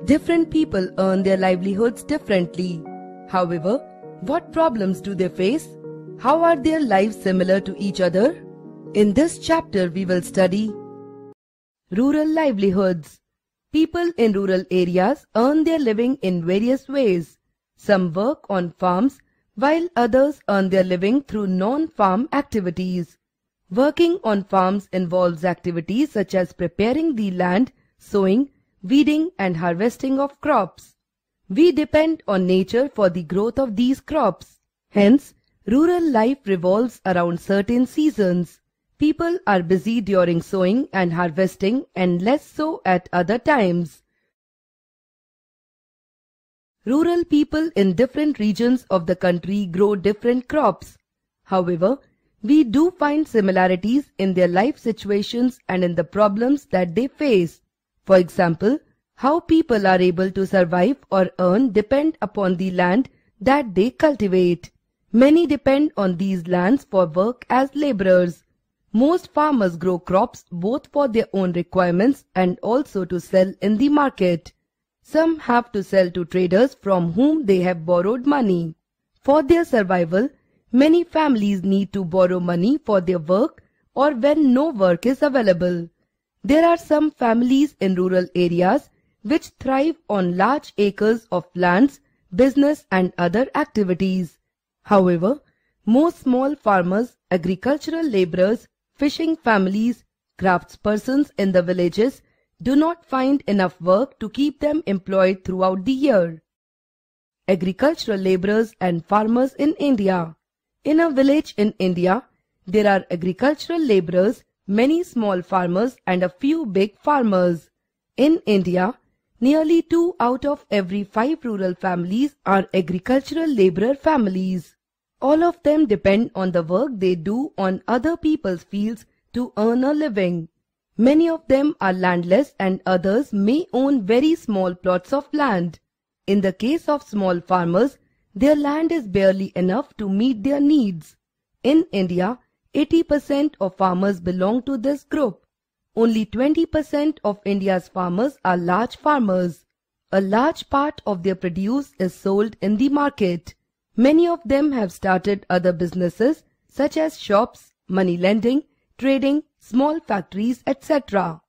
Different people earn their livelihoods differently. However, what problems do they face? How are their lives similar to each other? In this chapter, we will study rural livelihoods. People in rural areas earn their living in various ways. Some work on farms, while others earn their living through non-farm activities. Working on farms involves activities such as preparing the land, sowing, weeding and harvesting of crops. We depend on nature for the growth of these crops. Hence, rural life revolves around certain seasons. People are busy during sowing and harvesting and less so at other times. Rural people in different regions of the country grow different crops. However, we do find similarities in their life situations and in the problems that they face. For example, how people are able to survive or earn depend upon the land that they cultivate. Many depend on these lands for work as laborers. Most farmers grow crops both for their own requirements and also to sell in the market. Some have to sell to traders from whom they have borrowed money. For their survival, many families need to borrow money for their work or when no work is available. There are some families in rural areas which thrive on large acres of lands, business and other activities. However, most small farmers, agricultural laborers, fishing families, craftspersons in the villages do not find enough work to keep them employed throughout the year. Agricultural laborers and farmers in India. In a village in India, there are agricultural laborers, many small farmers and a few big farmers. In India, nearly 2 out of every 5 rural families are agricultural laborer families. All of them depend on the work they do on other people's fields to earn a living. Many of them are landless and others may own very small plots of land. In the case of small farmers, their land is barely enough to meet their needs. In India, 80% of farmers belong to this group. Only 20% of India's farmers are large farmers. A large part of their produce is sold in the market. Many of them have started other businesses such as shops, money lending, trading, small factories, etc.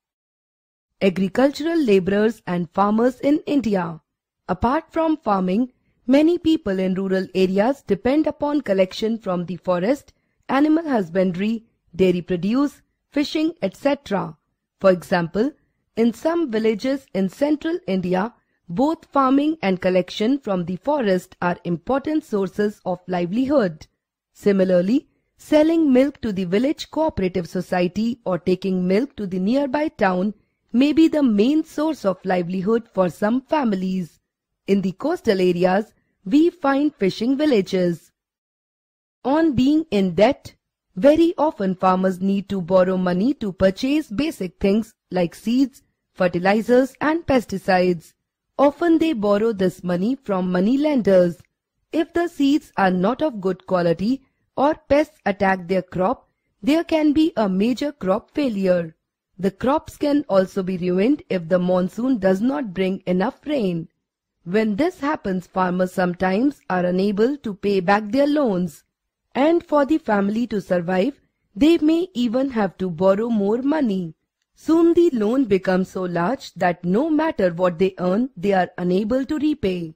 Agricultural laborers and farmers in India. Apart from farming, many people in rural areas depend upon collection from the forest, animal husbandry, dairy produce, fishing, etc. For example, in some villages in central India, both farming and collection from the forest are important sources of livelihood. Similarly, selling milk to the village cooperative society or taking milk to the nearby town may be the main source of livelihood for some families. In the coastal areas, we find fishing villages. On being in debt, very often farmers need to borrow money to purchase basic things like seeds, fertilizers and pesticides. Often they borrow this money from money lenders. If the seeds are not of good quality or pests attack their crop, there can be a major crop failure. The crops can also be ruined if the monsoon does not bring enough rain. When this happens, farmers sometimes are unable to pay back their loans. And for the family to survive, they may even have to borrow more money. Soon the loan becomes so large that no matter what they earn, they are unable to repay.